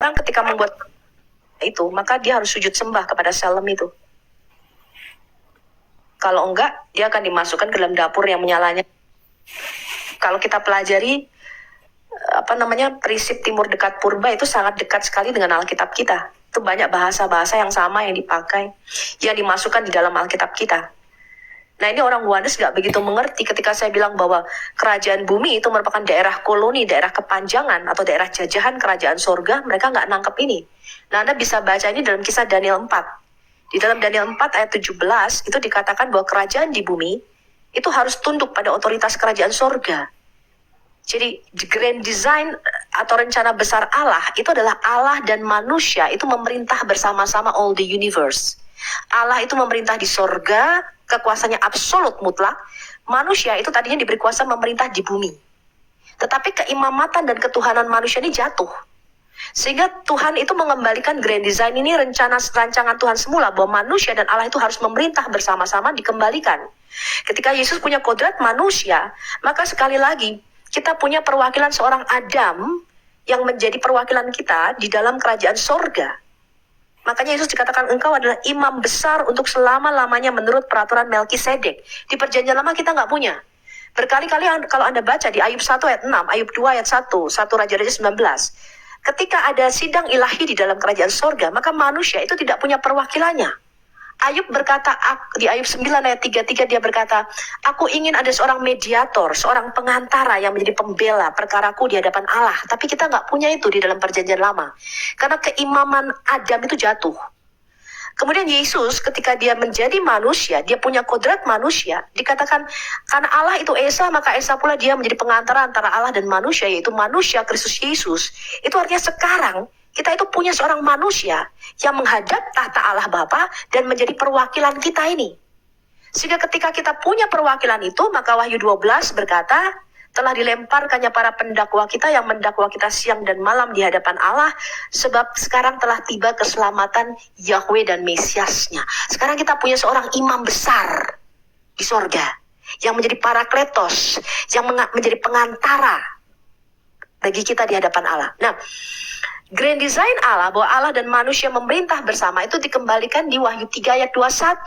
orang ketika membuat itu, maka dia harus sujud sembah kepada sel lem itu. Kalau enggak, dia akan dimasukkan ke dalam dapur yang menyalanya. Kalau kita pelajari prinsip timur dekat purba itu sangat dekat sekali dengan Alkitab kita. Itu banyak bahasa-bahasa yang sama yang dipakai, yang dimasukkan di dalam Alkitab kita. Nah, ini orang Wanes gak begitu mengerti ketika saya bilang bahwa kerajaan bumi itu merupakan daerah koloni, daerah kepanjangan atau daerah jajahan kerajaan sorga. Mereka gak nangkep ini. Nah, Anda bisa baca ini dalam kisah Daniel 4. Di dalam Daniel 4 ayat 17 itu dikatakan bahwa kerajaan di bumi itu harus tunduk pada otoritas kerajaan sorga. Jadi grand design atau rencana besar Allah itu adalah Allah dan manusia itu memerintah bersama-sama all the universe. Allah itu memerintah di sorga, kekuasaannya absolut mutlak. Manusia itu tadinya diberi kuasa memerintah di bumi. Tetapi keimamatan dan ketuhanan manusia ini jatuh. Sehingga Tuhan itu mengembalikan grand design ini, rancangan Tuhan semula bahwa manusia dan Allah itu harus memerintah bersama-sama dikembalikan. Ketika Yesus punya kodrat manusia, maka sekali lagi kita punya perwakilan seorang Adam yang menjadi perwakilan kita di dalam kerajaan sorga. Makanya Yesus dikatakan engkau adalah imam besar untuk selama-lamanya menurut peraturan Melkisedek. Di perjanjian lama kita nggak punya. Berkali-kali kalau Anda baca di Ayub 1 ayat 6, Ayub 2 ayat 1, 1 Raja-Raja 19. Ketika ada sidang ilahi di dalam kerajaan sorga, maka manusia itu tidak punya perwakilannya. Ayub berkata, di Ayub 9 ayat 33 dia berkata, aku ingin ada seorang mediator, seorang pengantara yang menjadi pembela perkaraku di hadapan Allah. Tapi kita nggak punya itu di dalam perjanjian lama. Karena keimaman Adam itu jatuh. Kemudian Yesus ketika dia menjadi manusia, dia punya kodrat manusia, dikatakan karena Allah itu Esa, maka Esa pula dia menjadi pengantara antara Allah dan manusia, yaitu manusia Kristus Yesus. Itu artinya sekarang kita itu punya seorang manusia yang menghadap tahta Allah Bapa dan menjadi perwakilan kita ini. Sehingga ketika kita punya perwakilan itu, maka Wahyu 12 berkata, telah dilemparkannya para pendakwa kita yang mendakwa kita siang dan malam di hadapan Allah, sebab sekarang telah tiba keselamatan Yahweh dan Mesiasnya. Sekarang kita punya seorang imam besar di sorga, yang menjadi parakletos, yang menjadi pengantara bagi kita di hadapan Allah. Nah, grand design Allah bahwa Allah dan manusia memerintah bersama itu dikembalikan di Wahyu 3 ayat 21.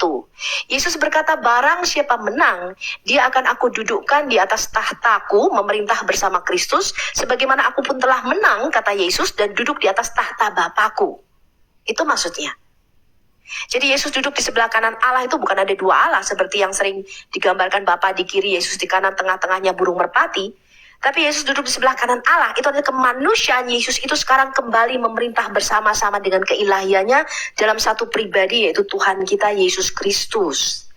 Yesus berkata, barang siapa menang, dia akan aku dudukkan di atas tahtaku memerintah bersama Kristus, sebagaimana aku pun telah menang, kata Yesus, dan duduk di atas tahta Bapakku. Itu maksudnya. Jadi Yesus duduk di sebelah kanan Allah itu bukan ada dua Allah seperti yang sering digambarkan Bapa di kiri, Yesus di kanan, tengah-tengahnya burung merpati. Tapi Yesus duduk di sebelah kanan Allah. Itu adalah kemanusiaan Yesus itu sekarang kembali memerintah bersama-sama dengan keilahiannya dalam satu pribadi, yaitu Tuhan kita Yesus Kristus.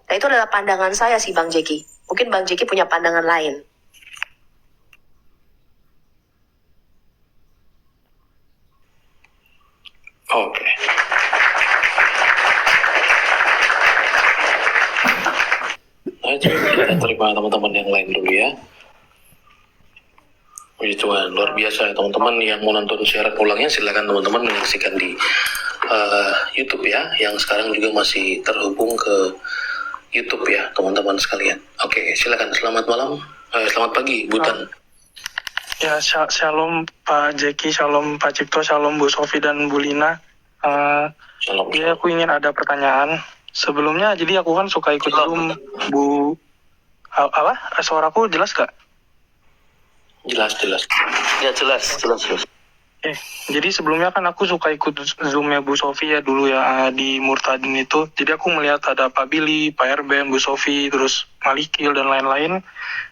Nah, itu adalah pandangan saya sih Bang Jeki. Mungkin Bang Jeki punya pandangan lain. Oke. Nah, coba kita terima teman-teman yang lain dulu ya. Puji Tuhan, luar biasa ya teman-teman. Yang mau nonton siaran ulangnya silakan teman-teman menyaksikan di YouTube ya, yang sekarang juga masih terhubung ke YouTube ya teman-teman sekalian. Oke, silakan. Selamat malam, selamat pagi Butan. Ya, shalom Pak Jeki, shalom Pak Cipto, shalom Bu Sofi dan Bu Lina. Shalom. Jadi aku ingin ada pertanyaan. Sebelumnya, jadi aku kan suka ikut Zoom Bu. Suaraku jelas gak? Jelas. Ya jelas. Jadi sebelumnya kan aku suka ikut Zoom-nya Bu Sofi ya dulu ya di Murtadin itu. Jadi aku melihat ada Pak Billy, Pak Erben, Bu Sofi, terus Malikil dan lain-lain.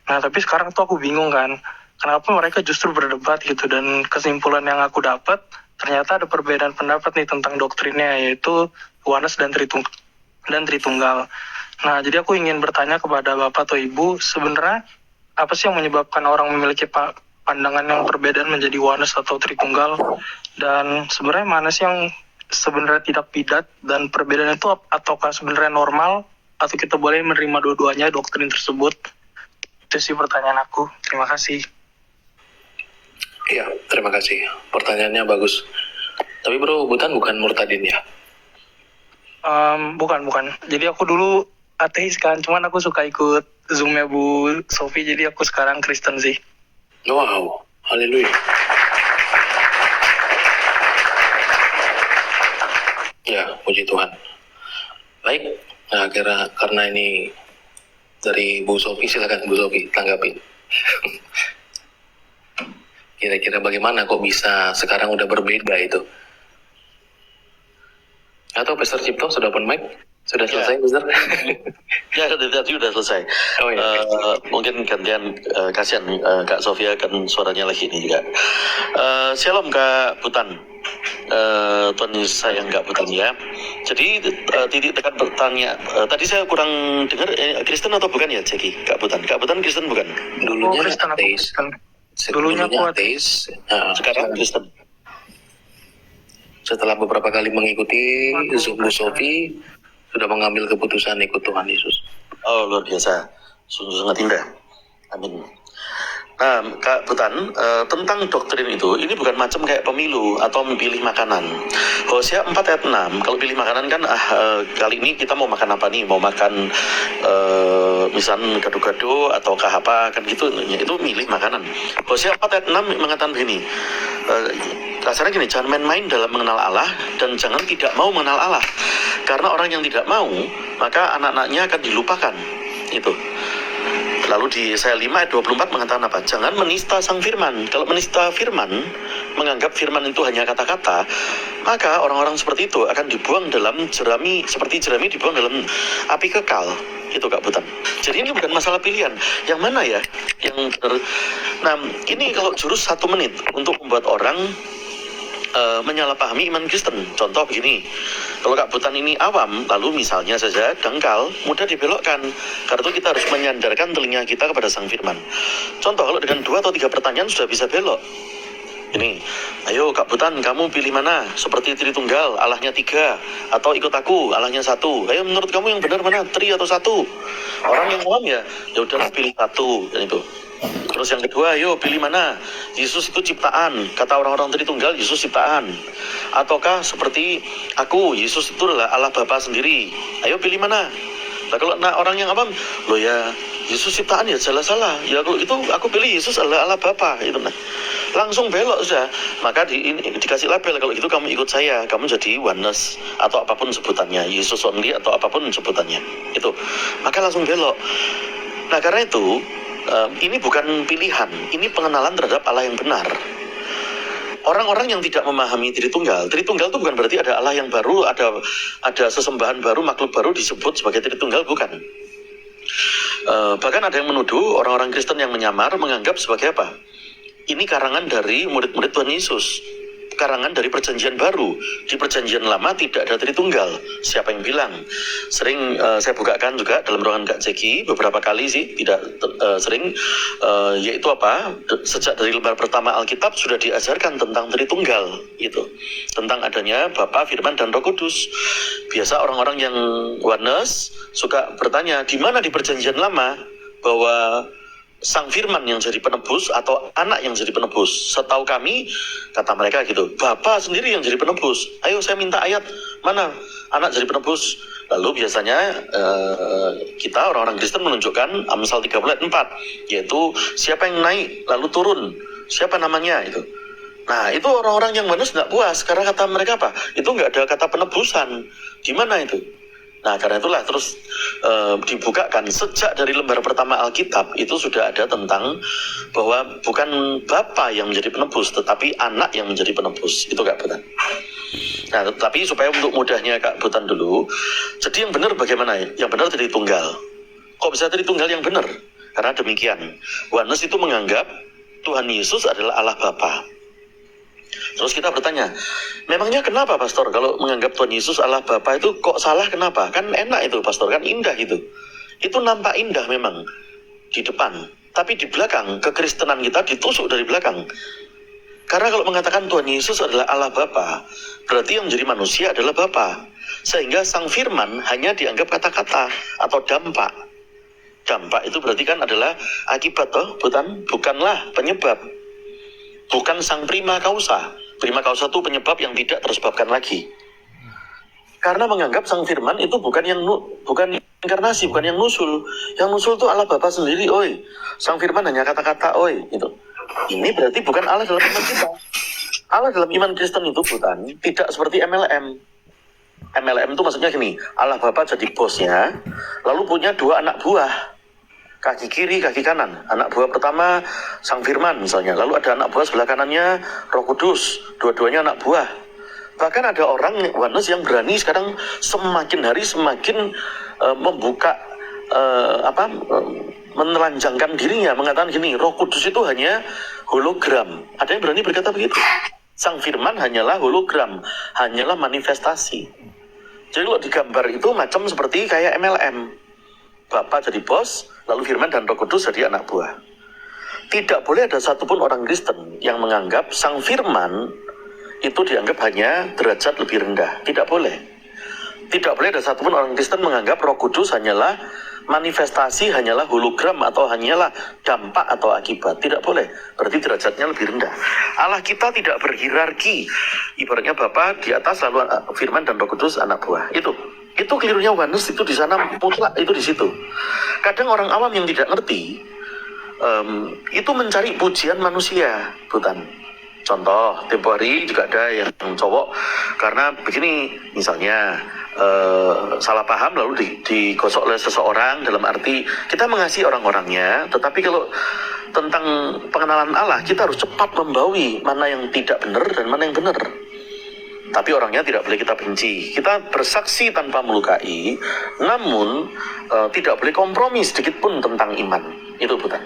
Nah tapi sekarang tuh aku bingung kan, kenapa mereka justru berdebat gitu, dan kesimpulan yang aku dapat ternyata ada perbedaan pendapat nih tentang doktrinnya, yaitu Oneness dan Tritunggal. Nah jadi aku ingin bertanya kepada Bapak atau Ibu, sebenarnya apa sih yang menyebabkan orang memiliki pandangan yang berbeda menjadi Oneness atau Tritunggal, dan sebenarnya mana sih yang sebenarnya tidak bidat, dan perbedaan itu ataukah sebenarnya normal, atau kita boleh menerima dua-duanya doktrin tersebut? Itu sih pertanyaan aku. Terima kasih. Iya, terima kasih. Pertanyaannya bagus. Tapi bro, bukan Murtadin ya? Bukan. Jadi aku dulu ateis kan, cuman aku suka ikut Zoom-nya Bu Sofi, jadi aku sekarang Kristen sih. Wow, haleluya. karena ini dari Bu Sofi, silakan Bu Sofi tanggapi. Kira-kira bagaimana kok bisa sekarang udah berbeda itu? Atau Pastor Cipto sudah open mic? Sudah selesai, Pastor? Ya, tadi sudah selesai. Oh iya. Mungkin gantian, kasihan Kak Sofia kan suaranya lagi ini juga. Shalom Kak Butan. Tuhan Yesus sayang Kak Butan ya. Jadi titik tekan pertanyaan tadi saya kurang dengar, Kristen atau bukan ya Jeki? Kak Butan Kristen bukan? Dulunya Kristen, aku ateis. Kristen. Dulunya kuat. ateis. Sekarang Kristen. Setelah beberapa kali mengikuti Aku Zoom Bu Kristen. Sofi, sudah mengambil keputusan ikut Tuhan Yesus. Oh luar biasa, sungguh sangat indah. Amin. Nah Kak Butan, tentang doktrin itu, ini bukan macam kayak pemilu atau memilih makanan. Hosea 4 ayat 6, kalau pilih makanan kan kali ini kita mau makan apa nih? Mau makan misalnya gado-gado ataukah apa kan gitu, itu milih makanan. Hosea 4 ayat 6 mengatakan begini, kasarnya gini, jangan main-main dalam mengenal Allah dan jangan tidak mau mengenal Allah. Karena orang yang tidak mau, maka anak-anaknya akan dilupakan. Itu. Lalu di Yesaya 5 ayat 24 mengatakan apa? Jangan menista sang firman. Kalau menista firman, menganggap firman itu hanya kata-kata, maka orang-orang seperti itu akan dibuang dalam jerami, seperti jerami dibuang dalam api kekal. Itu Kak Butan. Jadi ini bukan masalah pilihan. Yang mana ya? Yang benar. Nah, ini kalau jurus 1 menit untuk membuat orang menyalahpahami iman Kristen. Contoh begini, kalau Kak Butan ini awam, lalu misalnya saja dangkal, mudah dibelokkan. Karena itu kita harus menyandarkan telinga kita kepada sang firman. Contoh, kalau dengan 2 atau 3 pertanyaan sudah bisa belok. Ini, ayo Kak Butan, kamu pilih mana? Seperti Tritunggal, Allahnya 3, atau ikut aku, Allahnya 1. Ayo menurut kamu yang benar mana? Tri atau 1? Orang yang awam ya udahlah pilih 1, dan itu. Terus yang kedua, ayo pilih mana? Yesus itu ciptaan. Kata orang-orang Tritunggal, Yesus ciptaan. Ataukah seperti aku, Yesus itu adalah Allah Bapa sendiri. Ayo pilih mana? Nah kalau orang yang awam, loh ya Yesus ciptaan ya salah-salah. Ya kalau itu aku pilih Yesus adalah Allah Bapa. Itu nah. Langsung belok sudah. Maka dikasih label, kalau gitu kamu ikut saya, kamu jadi oneness atau apapun sebutannya, Yesus only atau apapun sebutannya. Itu. Maka langsung belok. Nah karena itu ini bukan pilihan, ini pengenalan terhadap Allah yang benar. Orang-orang yang tidak memahami Tritunggal itu bukan berarti ada Allah yang baru, ada sesembahan baru, makhluk baru disebut sebagai Tritunggal, bukan. Bahkan ada yang menuduh orang-orang Kristen yang menyamar menganggap sebagai apa? Ini karangan dari murid-murid Tuhan Yesus, karangan dari perjanjian baru. Di perjanjian lama tidak ada Tritunggal. Siapa yang bilang? Sering saya bukakan juga dalam ruangan Kak Jeki beberapa kali sih, tidak sering, yaitu apa? Sejak dari lembar pertama Alkitab sudah diajarkan tentang Tritunggal, gitu. Tentang adanya Bapa, Firman, dan Roh Kudus. Biasa orang-orang yang oneness suka bertanya, di mana di perjanjian lama bahwa Sang Firman yang jadi penebus atau anak yang jadi penebus? Setahu kami, kata mereka gitu, Bapa sendiri yang jadi penebus. Ayo saya minta ayat, mana anak jadi penebus? Lalu biasanya kita orang-orang Kristen menunjukkan Amsal 30 ayat 4, yaitu siapa yang naik lalu turun, siapa namanya itu. Nah itu orang-orang yang manus nggak puas, karena kata mereka apa? Itu nggak ada kata penebusan. Di mana itu? Nah karena itulah terus dibukakan sejak dari lembar pertama Alkitab itu sudah ada tentang bahwa bukan Bapa yang menjadi penebus, tetapi anak yang menjadi penebus. Itu Kak Butan. Nah tetapi supaya untuk mudahnya Kak Butan dulu, jadi yang benar bagaimana? Yang benar Tritunggal. Kok bisa Tritunggal yang benar? Karena demikian, oneness itu menganggap Tuhan Yesus adalah Allah Bapa. Terus kita bertanya, memangnya kenapa Pastor kalau menganggap Tuhan Yesus Allah Bapa itu kok salah, kenapa? Kan enak itu Pastor, kan indah itu. Itu nampak indah memang di depan, tapi di belakang kekristenan kita ditusuk dari belakang. Karena kalau mengatakan Tuhan Yesus adalah Allah Bapa, berarti yang menjadi manusia adalah Bapa. Sehingga Sang Firman hanya dianggap kata-kata atau dampak. Dampak itu berarti kan adalah akibat toh, bukanlah penyebab. Bukan sang prima causa. Prima causa itu penyebab yang tidak tersebabkan lagi. Karena menganggap Sang Firman itu bukan inkarnasi, bukan yang nusul. Yang nusul itu Allah Bapa sendiri, oi. Sang Firman hanya kata-kata, oi. Gitu. Ini berarti bukan Allah dalam iman kita. Allah dalam iman Kristen itu Butan tidak seperti MLM. MLM itu maksudnya gini, Allah Bapa jadi bosnya, lalu punya 2 anak buah, kaki kiri, kaki kanan. Anak buah pertama Sang Firman misalnya, lalu ada anak buah sebelah kanannya Roh Kudus, dua-duanya anak buah. Bahkan ada orang Yohanes yang berani sekarang semakin hari semakin membuka menelanjangkan dirinya, mengatakan gini, Roh Kudus itu hanya hologram. Ada yang berani berkata begitu. Sang Firman hanyalah hologram, hanyalah manifestasi. Jadi kalau digambar itu macam seperti kayak MLM. Bapa jadi bos, lalu Firman dan Roh Kudus jadi anak buah. Tidak boleh ada satupun orang Kristen yang menganggap Sang Firman itu dianggap hanya derajat lebih rendah. Tidak boleh. Tidak boleh ada satupun orang Kristen menganggap Roh Kudus hanyalah manifestasi, hanyalah hologram, atau hanyalah dampak atau akibat. Tidak boleh. Berarti derajatnya lebih rendah. Allah kita tidak berhierarki. Ibaratnya Bapa di atas, lalu Firman dan Roh Kudus anak buah. Itu kelirunya Yohanes, itu di sana mutlak, itu di situ. Kadang orang awam yang tidak ngerti itu mencari pujian manusia, bukan. Contoh, tempo hari juga ada yang cowok karena begini, misalnya salah paham lalu digosok oleh seseorang, dalam arti kita mengasihi orang-orangnya, tetapi kalau tentang pengenalan Allah kita harus cepat membawi mana yang tidak benar dan mana yang benar. Tapi orangnya tidak boleh kita benci. Kita bersaksi tanpa melukai, namun tidak boleh kompromi sedikit pun tentang iman. Itu bukan.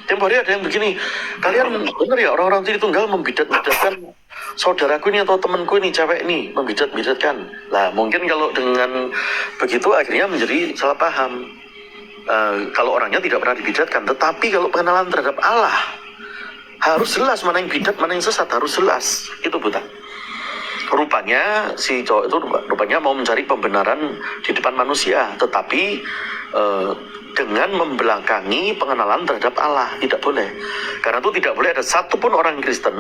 Tempo hari ada yang begini, kalian benar ya orang-orang Tritunggal membidat-bidatkan saudaraku ini atau temanku ini, cewek ini, membidat-bidatkan. Lah mungkin kalau dengan begitu akhirnya menjadi salah paham. Kalau orangnya tidak pernah dibidatkan, tetapi kalau pengenalan terhadap Allah harus jelas mana yang bidat, mana yang sesat, harus jelas. Itu bukan. Rupanya si cowok itu rupanya mau mencari pembenaran di depan manusia, tetapi dengan membelakangi pengenalan terhadap Allah. Tidak boleh. Karena itu tidak boleh ada satupun orang Kristen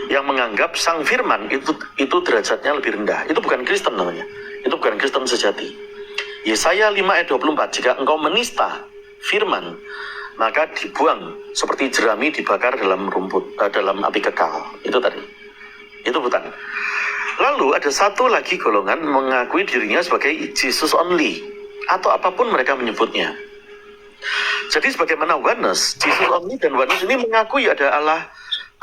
yang menganggap Sang Firman itu derajatnya lebih rendah. Itu bukan Kristen namanya. Itu bukan Kristen sejati. Yesaya 5 ayat 24, jika engkau menista Firman, maka dibuang seperti jerami dibakar dalam rumput, dalam api kekal. Itu tadi. Itu bukan. Lalu ada satu lagi golongan mengakui dirinya sebagai Jesus only, atau apapun mereka menyebutnya. Jadi sebagaimana Yohanes, Jesus only dan Yohanes ini mengakui ada Allah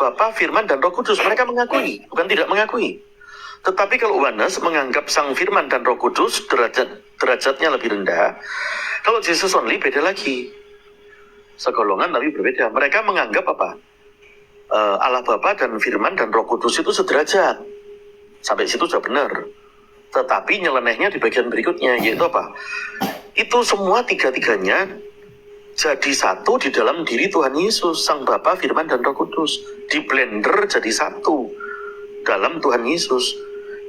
Bapa, Firman, dan Roh Kudus. Mereka mengakui, bukan tidak mengakui. Tetapi kalau Yohanes menganggap Sang Firman dan Roh Kudus derajatnya lebih rendah, kalau Jesus only beda lagi. Segolongan tapi berbeda. Mereka menganggap apa? Allah Bapa dan Firman dan Roh Kudus itu sederajat. Sampai situ sudah benar. Tetapi nyelenehnya di bagian berikutnya, yaitu apa? Itu semua tiga-tiganya jadi satu di dalam diri Tuhan Yesus, Sang Bapa, Firman, dan Roh Kudus. Di blender jadi satu dalam Tuhan Yesus.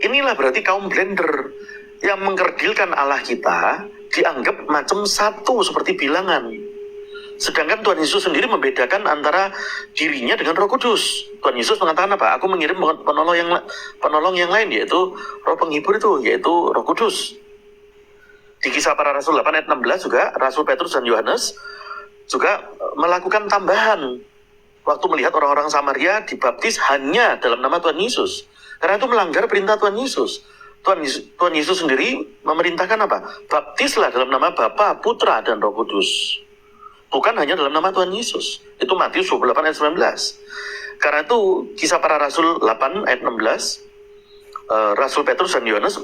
Inilah berarti kaum blender yang mengkerdilkan Allah kita dianggap macam satu seperti bilangan. Sedangkan Tuhan Yesus sendiri membedakan antara dirinya dengan Roh Kudus. Tuhan Yesus mengatakan apa? Aku mengirim penolong yang lain, yaitu Roh Penghibur itu, yaitu Roh Kudus. Di Kisah Para Rasul 8 ayat 16 juga, Rasul Petrus dan Yohanes juga melakukan tambahan. Waktu melihat orang-orang Samaria dibaptis hanya dalam nama Tuhan Yesus. Karena itu melanggar perintah Tuhan Yesus. Tuhan Yesus sendiri memerintahkan apa? Baptislah dalam nama Bapa, Putra, dan Roh Kudus. Bukan hanya dalam nama Tuhan Yesus. Itu Matius 28 ayat 19. Karena itu Kisah Para Rasul 8 ayat 16, Rasul Petrus dan Yohanes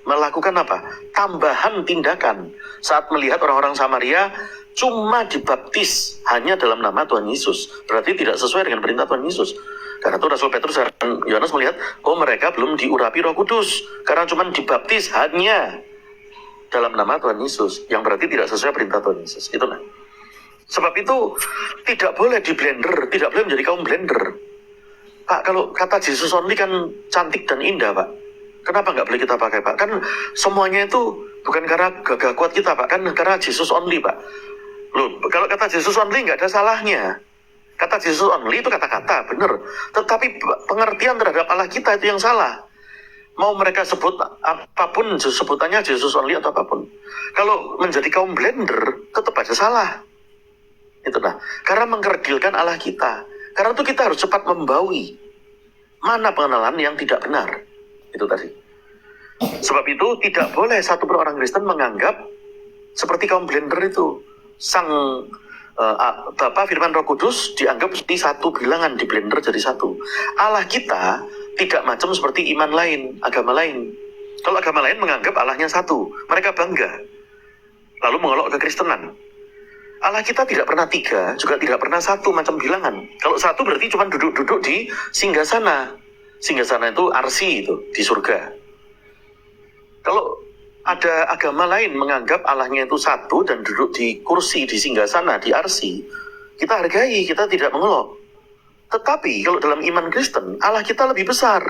melakukan apa? Tambahan tindakan saat melihat orang-orang Samaria cuma dibaptis hanya dalam nama Tuhan Yesus. Berarti tidak sesuai dengan perintah Tuhan Yesus. Karena itu Rasul Petrus dan Yohanes melihat, mereka belum diurapi Roh Kudus karena cuma dibaptis hanya dalam nama Tuhan Yesus, yang berarti tidak sesuai perintah Tuhan Yesus. Itulah. Sebab itu tidak boleh di blender, tidak boleh menjadi kaum blender. Pak, kalau kata Jesus only kan cantik dan indah, Pak. Kenapa nggak boleh kita pakai, Pak? Kan semuanya itu bukan karena gagah kuat kita, Pak. Kan karena Jesus only, Pak. Loh, kalau kata Jesus only nggak ada salahnya. Kata Jesus only itu kata-kata, benar. Tetapi pengertian terhadap Allah kita itu yang salah. Mau mereka sebut apapun, sebutannya Jesus only atau apapun. Kalau menjadi kaum blender, tetap aja salah. Itulah. Karena mengkerdilkan Allah kita. Karena itu kita harus cepat membawi mana pengenalan yang tidak benar. Itu tadi. Sebab itu tidak boleh satu pun orang Kristen menganggap seperti kaum blender itu. Sang Bapa Firman Roh Kudus dianggap seperti satu bilangan, di blender jadi satu. Allah kita tidak macam seperti iman lain, agama lain. Kalau agama lain menganggap Allahnya satu, mereka bangga, lalu mengolok kekristenan. Allah kita tidak pernah tiga, juga tidak pernah satu macam bilangan. Kalau satu berarti cuma duduk-duduk di singgasana. Singgasana itu arsi, itu di surga. Kalau ada agama lain menganggap Allahnya itu satu dan duduk di kursi di singgasana, di arsi, kita hargai, kita tidak mengelok. Tetapi kalau dalam iman Kristen, Allah kita lebih besar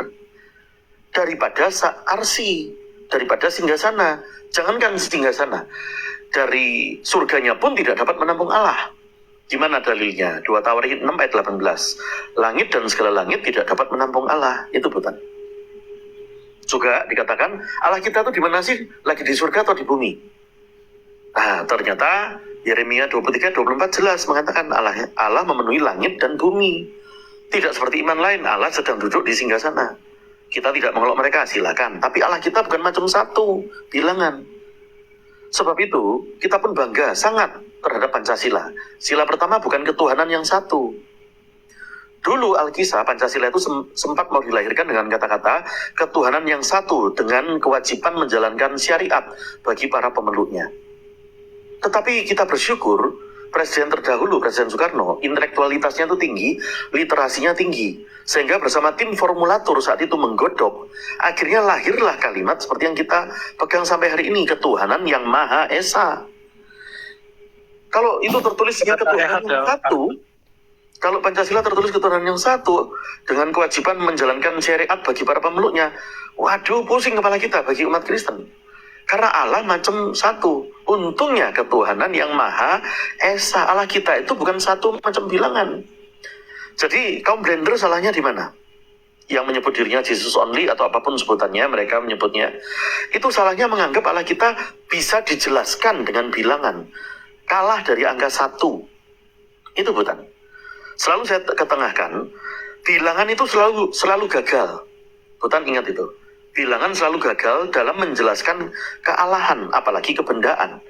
daripada arsi, daripada singgasana. Jangankan singgasana, dari surganya pun tidak dapat menampung Allah. Gimana dalilnya? 2 Tawarin 6 ayat 18. Langit dan segala langit tidak dapat menampung Allah. Itu bukan. Juga dikatakan Allah kita tuh di mana sih? Lagi di surga atau di bumi? Nah, ternyata Yeremia 23:24 jelas mengatakan Allah memenuhi langit dan bumi. Tidak seperti iman lain, Allah sedang duduk di singgasana. Kita tidak mengelok mereka, silakan. Tapi Allah kita bukan macam satu bilangan. Sebab itu, kita pun bangga sangat terhadap Pancasila. Sila pertama bukan ketuhanan yang satu. Dulu Alkisah, Pancasila itu sempat mau dilahirkan dengan kata-kata ketuhanan yang satu dengan kewajiban menjalankan syariat bagi para pemeluknya. Tetapi kita bersyukur, Presiden terdahulu, Presiden Soekarno, intelektualitasnya itu tinggi, literasinya tinggi. Sehingga bersama tim formulator saat itu menggodok, akhirnya lahirlah kalimat seperti yang kita pegang sampai hari ini, ketuhanan yang Maha Esa. Kalau itu tertulisnya ketuhanan yang satu, kalau Pancasila tertulis ketuhanan yang satu, dengan kewajiban menjalankan syariat bagi para pemeluknya, waduh, pusing kepala kita bagi umat Kristen. Karena Allah macam satu. Untungnya ketuhanan yang Maha Esa. Allah kita itu bukan satu macam bilangan. Jadi kaum blender salahnya di mana? Yang menyebut dirinya Jesus only atau apapun sebutannya, mereka menyebutnya. Itu salahnya menganggap Allah kita bisa dijelaskan dengan bilangan. Kalah dari angka 1. Itu bukan. Selalu saya ketengahkan, bilangan itu selalu gagal. Bukan, ingat itu. Bilangan selalu gagal dalam menjelaskan kealahan, apalagi kebendaan.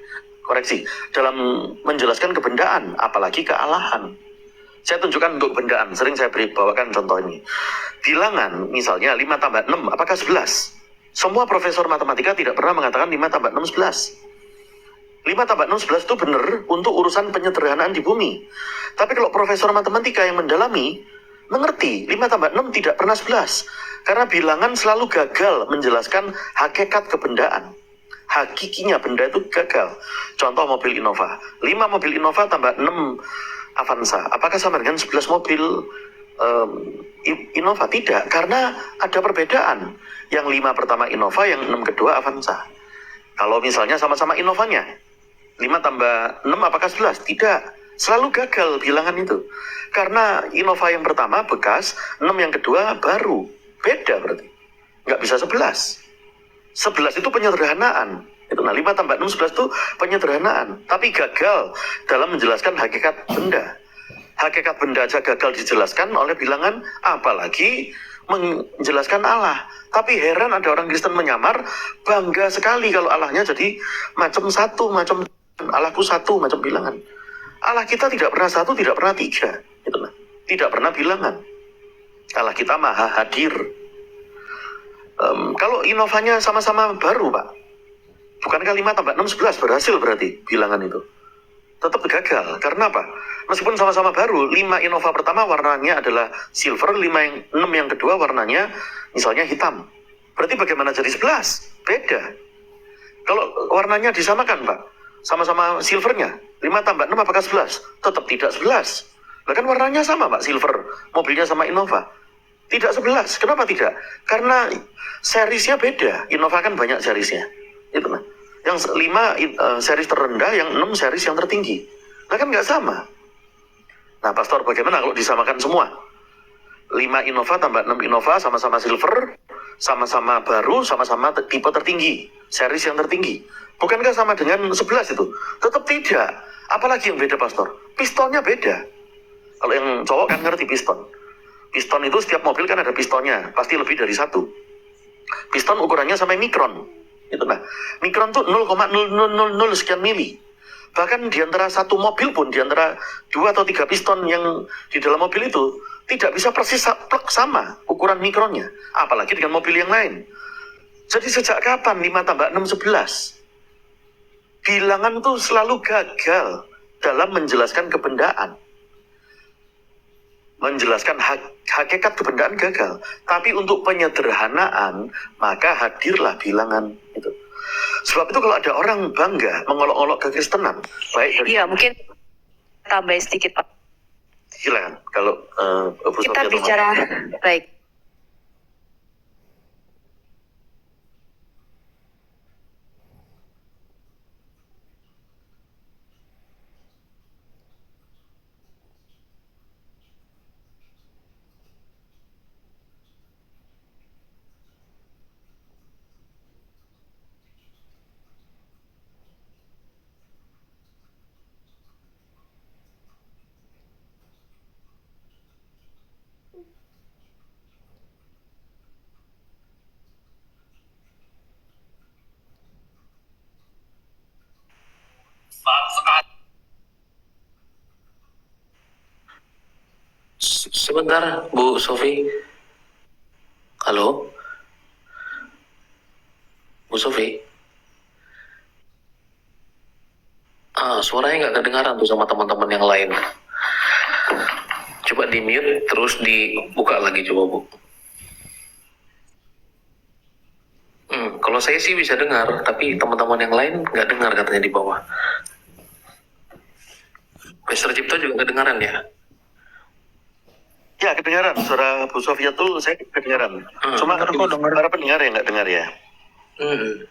Koreksi, dalam menjelaskan kebendaan, apalagi kealahan. Saya tunjukkan untuk kebendaan, sering saya bawakan contoh ini. Bilangan, misalnya 5 tambah 6, apakah 11? Semua profesor matematika tidak pernah mengatakan 5 tambah 6, 11. 5 tambah 6, 11 itu benar untuk urusan penyederhanaan di bumi. Tapi kalau profesor matematika yang mendalami, mengerti 5 tambah 6 tidak pernah 11. Karena bilangan selalu gagal menjelaskan hakikat kebendaan. Hakikinya benda itu gagal. Contoh mobil Innova. 5 mobil Innova tambah 6 Avanza. Apakah sama dengan 11 mobil Innova? Tidak, karena ada perbedaan. Yang 5 pertama Innova, yang 6 kedua Avanza. Kalau misalnya sama-sama Innovanya, 5 tambah 6 apakah 11? Tidak. Selalu gagal bilangan itu. Karena Innova yang pertama bekas, 6 yang kedua baru. Beda berarti. Nggak bisa 11. 11 itu penyederhanaan. Itu, nah 5 tambah 6, 11 itu penyederhanaan. Tapi gagal dalam menjelaskan hakikat benda. Hakikat benda aja gagal dijelaskan oleh bilangan, apalagi menjelaskan Allah. Tapi heran ada orang Kristen menyamar, bangga sekali kalau Allahnya jadi macam satu, macam Allahku satu, macam bilangan. Allah kita tidak pernah satu, tidak pernah tiga. Itulah. Tidak pernah bilangan. Allah kita maha hadir. Kalau Innovanya sama-sama baru, Pak. Bukankah 5 tambah 6, 11 berhasil berarti bilangan itu? Tetap gagal. Karena apa? Meskipun sama-sama baru, 5 Innova pertama warnanya adalah silver, 6 yang kedua warnanya misalnya hitam. Berarti bagaimana jadi 11? Beda. Kalau warnanya disamakan, Pak, sama-sama silvernya, 5 tambah 6 apakah 11? Tetap tidak 11. Bahkan warnanya sama, Pak, silver. Mobilnya sama Innova. Tidak 11. Kenapa tidak? Karena seriesnya beda. Innova kan banyak seriesnya. Itu lah. Yang 5 series terendah, yang 6 series yang tertinggi. Nah kan nggak sama. Nah, Pastor, bagaimana kalau disamakan semua? 5 Innova tambah 6 Innova, sama-sama silver, sama-sama baru, sama-sama tipe tertinggi, series yang tertinggi. Bukankah sama dengan 11 itu? Tetap tidak. Apalagi yang beda, Pastor? Pistonnya beda. Kalau yang cowok kan ngerti piston. Piston itu setiap mobil kan ada pistonnya, pasti lebih dari 1. Piston ukurannya sampai mikron. Itu nah, mikron tuh 0,0000 sekian mili. Bahkan di antara satu mobil pun, di antara 2 atau 3 piston yang di dalam mobil itu tidak bisa persis plek sama ukuran mikronnya, apalagi dengan mobil yang lain. Jadi sejak kapan 5 tambah 6 11? Bilangan tuh selalu gagal dalam menjelaskan kebendaan. Menjelaskan hakikat kebendaan gagal. Tapi untuk penyederhanaan, maka hadirlah bilangan itu. Sebab itu kalau ada orang bangga mengolok-olok kekristenan, baik dari... Iya, mungkin tambah sedikit, Pak. Silakan, kalau Bu Kita Sofia bicara, baik. Sebentar, Bu Sofi. Halo, Bu Sofi. Suaranya nggak kedengaran tuh sama teman-teman yang lain. Coba di mute, terus dibuka lagi coba, Bu. Kalau saya sih bisa dengar, tapi teman-teman yang lain nggak dengar katanya di bawah. Mr. Cipto juga kedengaran ya? Ya, kedengaran. Suara Bu Sofia tuh saya kedengaran. Cuma Dengar kok, dengar. para pendengar yang nggak dengar ya. Hmm.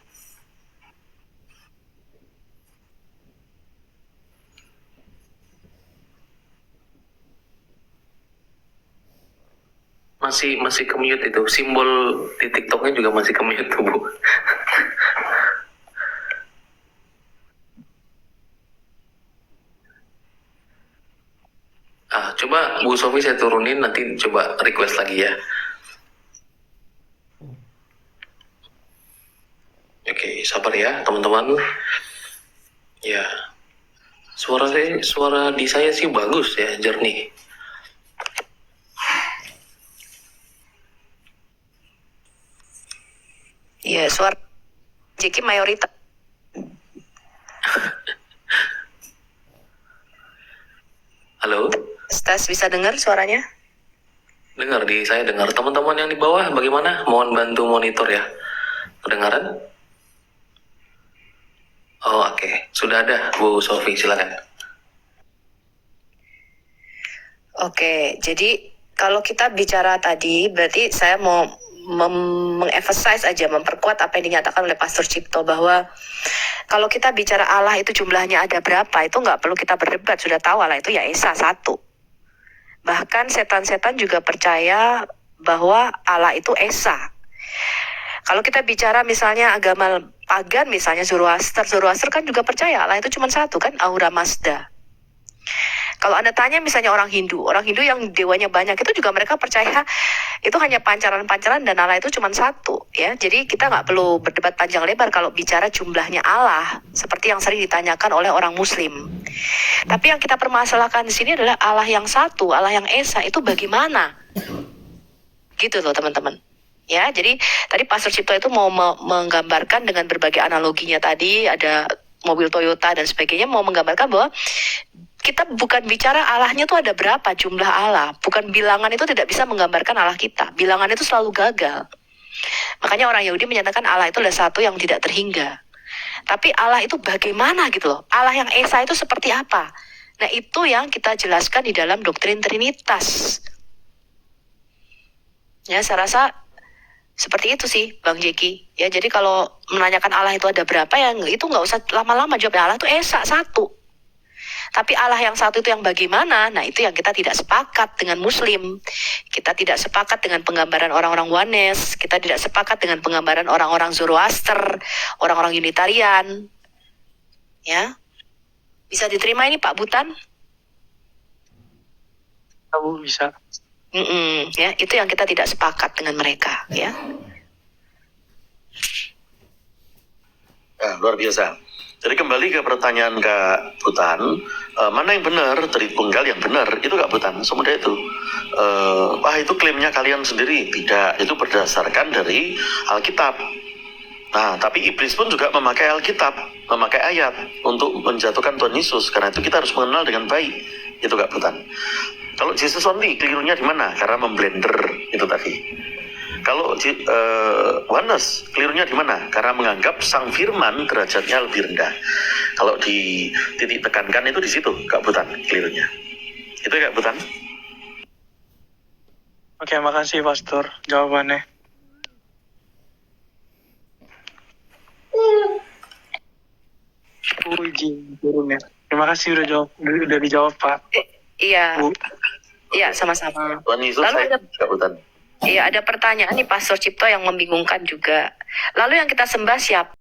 Masih ke-mute itu. Simbol di TikToknya juga masih ke-mute tuh, Bu. Coba Bu Sofi saya turunin, nanti coba request lagi ya. Oke, sabar ya teman-teman. Ya, suara di saya sih bagus ya, jernih. Iya, suara Jeki mayoritas. Halo, Stas bisa dengar suaranya? dengar di saya dengar. Teman-teman yang di bawah bagaimana? Mohon bantu monitor ya. Kedengaran? Oh, oke. Sudah ada Bu Sofi, silakan. Oke, jadi kalau kita bicara tadi, berarti saya mau mengemphasize aja, memperkuat apa yang dinyatakan oleh Pastor Cipto, bahwa kalau kita bicara Allah itu jumlahnya ada berapa, itu nggak perlu kita berdebat, sudah tahu Allah itu ya Esa satu. Bahkan setan-setan juga percaya bahwa Allah itu Esa. Kalau kita bicara misalnya agama pagan, misalnya Zoroaster kan juga percaya Allah itu cuma satu kan, Ahura Mazda. Kalau Anda tanya misalnya orang Hindu yang dewanya banyak, itu juga mereka percaya itu hanya pancaran-pancaran dan Allah itu cuma satu, ya. Jadi kita nggak perlu berdebat panjang lebar kalau bicara jumlahnya Allah, seperti yang sering ditanyakan oleh orang Muslim. Tapi yang kita permasalahkan di sini adalah Allah yang satu, Allah yang Esa itu bagaimana? Gitu loh teman-teman. Ya, jadi tadi Pastor Cipto itu mau menggambarkan dengan berbagai analoginya tadi, ada mobil Toyota dan sebagainya, mau menggambarkan bahwa kita bukan bicara Allahnya tuh ada berapa jumlah Allah. Bukan bilangan itu tidak bisa menggambarkan Allah kita. Bilangan itu selalu gagal. Makanya orang Yahudi menyatakan Allah itu adalah satu yang tidak terhingga. Tapi Allah itu bagaimana gitu loh. Allah yang Esa itu seperti apa? Nah itu yang kita jelaskan di dalam doktrin Trinitas. Ya saya rasa seperti itu sih Bang Jeki. Ya jadi kalau menanyakan Allah itu ada berapa, ya itu nggak usah lama-lama jawabnya. Allah itu Esa satu. Tapi Allah yang satu itu yang bagaimana? Nah itu yang kita tidak sepakat dengan Muslim. Kita tidak sepakat dengan penggambaran orang-orang Wanes. Kita tidak sepakat dengan penggambaran orang-orang Zoroaster, orang-orang Unitarian. Ya, bisa diterima ini Pak Butan? Tahu bisa. Ya, itu yang kita tidak sepakat dengan mereka. Ya. Nah, luar biasa. Jadi kembali ke pertanyaan Kak Butan, mana yang benar, Tritunggal yang benar, itu Kak Butan, semudah itu. Itu klaimnya kalian sendiri, tidak, itu berdasarkan dari Alkitab. Nah, tapi iblis pun juga memakai Alkitab, memakai ayat untuk menjatuhkan Tuhan Yesus. Karena itu kita harus mengenal dengan baik, itu Kak Butan. Kalau Jesus only, kelirunya di mana? Karena memblender itu tadi. Kalau oneness, kelirunya di mana? Karena menganggap sang firman derajatnya lebih rendah. Kalau di titik tekankan itu di situ, Kak Butan, kelirunya. Itu Kak Butan. Oke, makasih Pastor jawabannya. Puji turun ya. Terima kasih udah dijawab Pak. Iya, Bu. iya sama-sama. Tuhan Yesus Lalu saya, ada Kak Butan. Iya, ada pertanyaan nih Pastor Cipto yang membingungkan juga. Lalu yang kita sembah siapa?